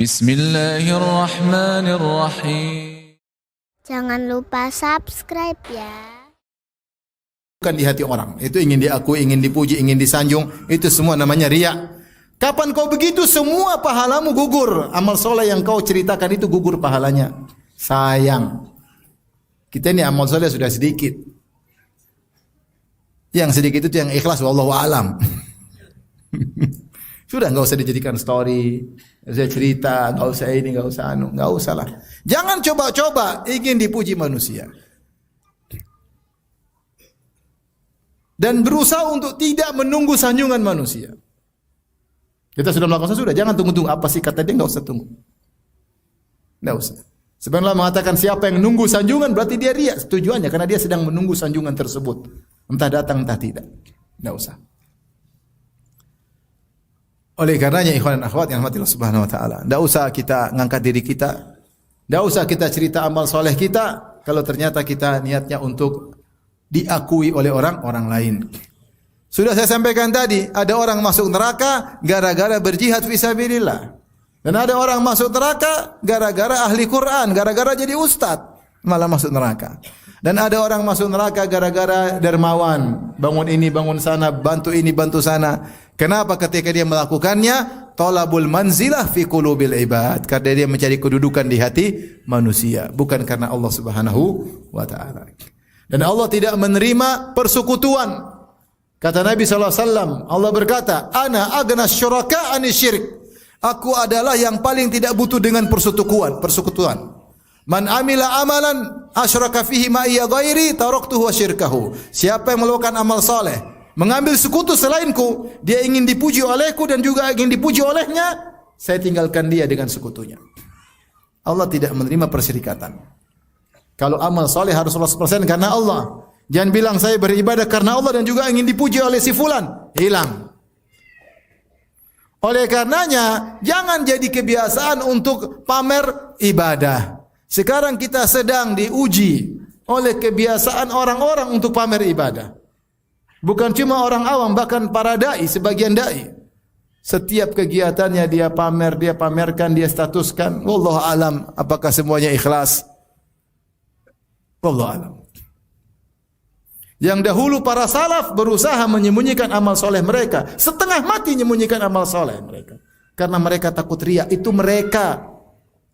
Bismillahirrahmanirrahim. Jangan lupa subscribe ya. Bukan di hati orang. Itu ingin diakui, ingin dipuji, ingin disanjung. Itu semua namanya riya. Kapan kau begitu, semua pahalamu gugur. Amal soleh yang kau ceritakan itu gugur pahalanya. Sayang. Kita ini amal soleh sudah sedikit. Yang sedikit itu yang ikhlas, wallahu alam. Sudah, enggak usah dijadikan story, enggak usah cerita, enggak usah ini, enggak usah anu, enggak usah lah. Jangan coba-coba ingin dipuji manusia. Dan berusaha untuk tidak menunggu sanjungan manusia. Kita sudah melakukan sudah, jangan tunggu-tunggu apa sih kata dia, enggak usah tunggu. Enggak usah. Sebenarnya mengatakan siapa yang nunggu sanjungan berarti dia riya tujuannya karena dia sedang menunggu sanjungan tersebut. Entah datang entah tidak. Enggak usah. Oleh karenanya ikhwan dan akhwat yang rahmatillah subhanahu wa ta'ala, tidak usah kita ngangkat diri kita, tidak usah kita cerita amal soleh kita, kalau ternyata kita niatnya untuk diakui oleh orang lain. Sudah saya sampaikan tadi, ada orang masuk neraka gara-gara berjihad fisabilillah. Dan ada orang masuk neraka gara-gara ahli Quran, gara-gara jadi ustaz, malah masuk neraka. Dan ada orang masuk neraka gara-gara dermawan, bangun ini, bangun sana, bantu ini, bantu sana. Kenapa? Ketika dia melakukannya, talabul manzilah fi qulubil ibad. Karena dia mencari kedudukan di hati manusia, bukan karena Allah Subhanahu wa taala. Dan Allah tidak menerima persekutuan. Kata Nabi sallallahu alaihi wasallam, Allah berkata, "Ana agnas syuraka ani syirik." Aku adalah yang paling tidak butuh dengan persekutuan. Man amila amalan asyraka fihi ma iya ghairi taraktuhu wa syirkahu. Siapa yang melakukan amal saleh, mengambil sekutu selainku, dia ingin dipuji olehku dan juga ingin dipuji olehnya, saya tinggalkan dia dengan sekutunya. Allah tidak menerima persyirikatan. Kalau amal saleh harus 100% karena Allah. Jangan bilang saya beribadah karena Allah dan juga ingin dipuji oleh si fulan. Hilang. Oleh karenanya, jangan jadi kebiasaan untuk pamer ibadah. Sekarang kita sedang diuji oleh kebiasaan orang-orang untuk pamer ibadah. Bukan cuma orang awam, bahkan para dai, sebagian dai. Setiap kegiatannya dia pamer, dia pamerkan, dia statuskan. Wallahu alam, apakah semuanya ikhlas? Wallahu alam. Yang dahulu para salaf berusaha menyembunyikan amal soleh mereka. Setengah mati menyembunyikan amal soleh mereka. Karena mereka takut riya. Itu mereka.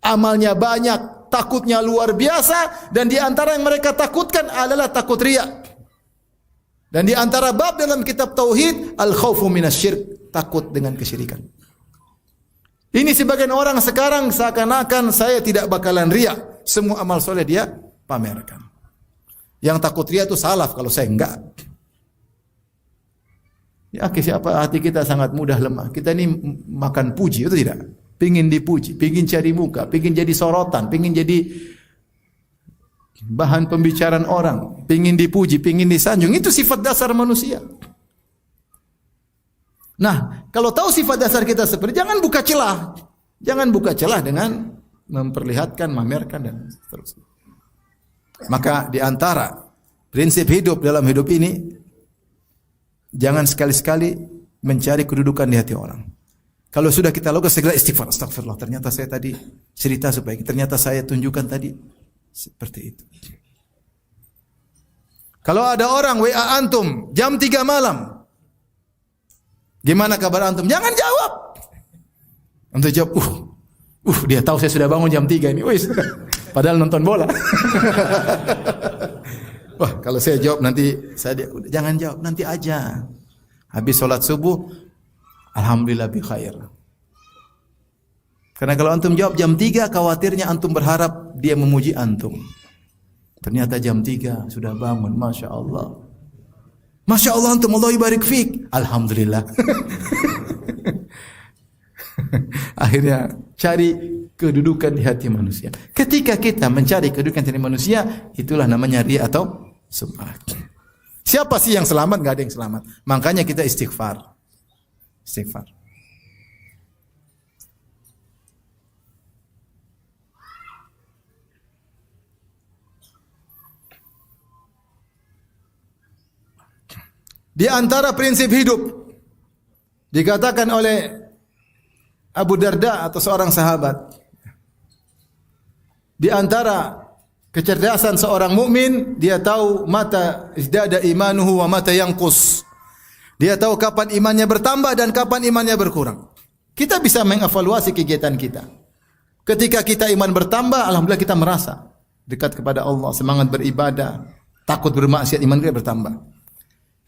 Amalnya banyak, takutnya luar biasa. Dan di antara yang mereka takutkan adalah takut riya. Dan di antara bab dalam kitab Tauhid, al-khawfu minasyirk, takut dengan kesyirikan. Ini sebagian orang sekarang seakan-akan saya tidak bakalan riya. Semua amal soleh dia pamerkan. Yang takut riya itu salaf, kalau saya enggak. Ya, siapa hati kita sangat mudah lemah. Kita ini makan puji, itu tidak? Pingin dipuji, pingin cari muka, pingin jadi sorotan, pingin jadi bahan pembicaraan orang, pingin dipuji, pingin disanjung. Itu sifat dasar manusia. Nah, kalau tahu sifat dasar kita seperti, jangan buka celah. Jangan buka celah dengan memperlihatkan, mamerkan dan seterusnya. Maka di antara prinsip hidup dalam hidup ini, jangan sekali-sekali mencari kedudukan di hati orang. Kalau sudah kita lakukan segala istighfar, astagfirullah, ternyata saya tadi cerita supaya ternyata saya tunjukkan tadi seperti itu. Kalau ada orang WA antum jam 3 malam, gimana kabar antum? Jangan jawab. Antum jawab, dia tahu saya sudah bangun jam 3 ini. Padahal nonton bola. Wah, kalau saya jawab nanti jangan jawab, nanti aja. Habis sholat subuh, alhamdulillah bi khair. Karena kalau antum jawab jam 3, khawatirnya antum berharap dia memuji antum. Ternyata jam 3 sudah bangun, Masya Allah. Masya Allah antum, Allah ibarik fik. Alhamdulillah. Akhirnya cari kedudukan di hati manusia. Ketika kita mencari kedudukan di hati manusia, itulah namanya riya atau sum'ah. Siapa sih yang selamat? Enggak ada yang selamat. Makanya kita istighfar. Istighfar. Di antara prinsip hidup dikatakan oleh Abu Darda atau seorang sahabat. Di antara kecerdasan seorang mukmin, dia tahu mata izdada imanuhu wa mata yanqus. Dia tahu kapan imannya bertambah dan kapan imannya berkurang. Kita bisa mengevaluasi kegiatan kita. Ketika kita iman bertambah, alhamdulillah kita merasa dekat kepada Allah, semangat beribadah, takut bermaksiat, iman kita bertambah.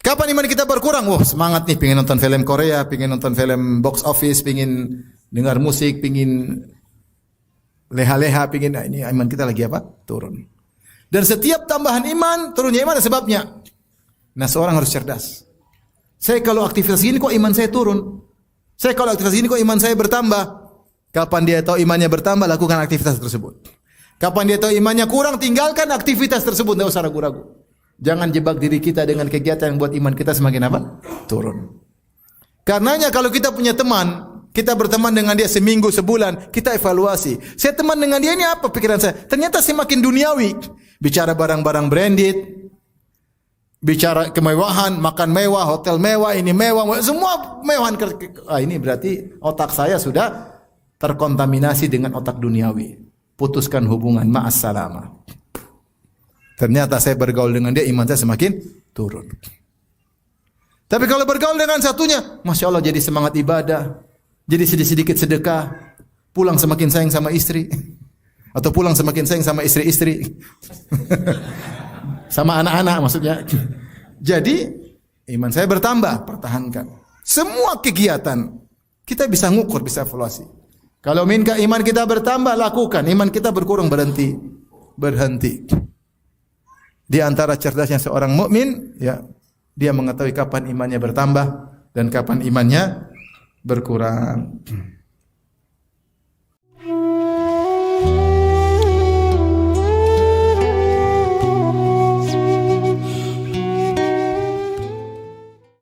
Kapan iman kita berkurang? Wah, semangat nih, pengen nonton film Korea, pengen nonton film box office, pengen dengar musik, pengen leha-leha, pengen, nah ini iman kita lagi apa? Turun. Dan setiap tambahan iman, turunnya iman ada sebabnya. Nah, seorang harus cerdas. Saya kalau aktivitas gini kok iman saya turun? Saya kalau aktivitas gini kok iman saya bertambah? Kapan dia tahu imannya bertambah, lakukan aktivitas tersebut. Kapan dia tahu imannya kurang, tinggalkan aktivitas tersebut, tidak usah ragu-ragu. Jangan jebak diri kita dengan kegiatan yang buat iman kita semakin apa? Turun. Karenanya kalau kita punya teman, kita berteman dengan dia seminggu, sebulan, kita evaluasi. Saya teman dengan dia ini apa pikiran saya? Ternyata semakin duniawi. Bicara barang-barang branded, bicara kemewahan, makan mewah, hotel mewah, ini mewah, semua mewahan. Ini berarti otak saya sudah terkontaminasi dengan otak duniawi. Putuskan hubungan, ma'assalamah. Ternyata saya bergaul dengan dia, iman saya semakin turun. Tapi kalau bergaul dengan satunya, Masya Allah jadi semangat ibadah, jadi sedikit-sedikit sedekah, pulang semakin sayang sama istri, atau pulang semakin sayang sama istri-istri, sama anak-anak maksudnya. Jadi iman saya bertambah, pertahankan. Semua kegiatan kita bisa ngukur, bisa evaluasi. Kalau iman kita bertambah, lakukan. Iman kita berkurang, berhenti. Di antara cerdasnya seorang mukmin, ya, dia mengetahui kapan imannya bertambah dan kapan imannya berkurang.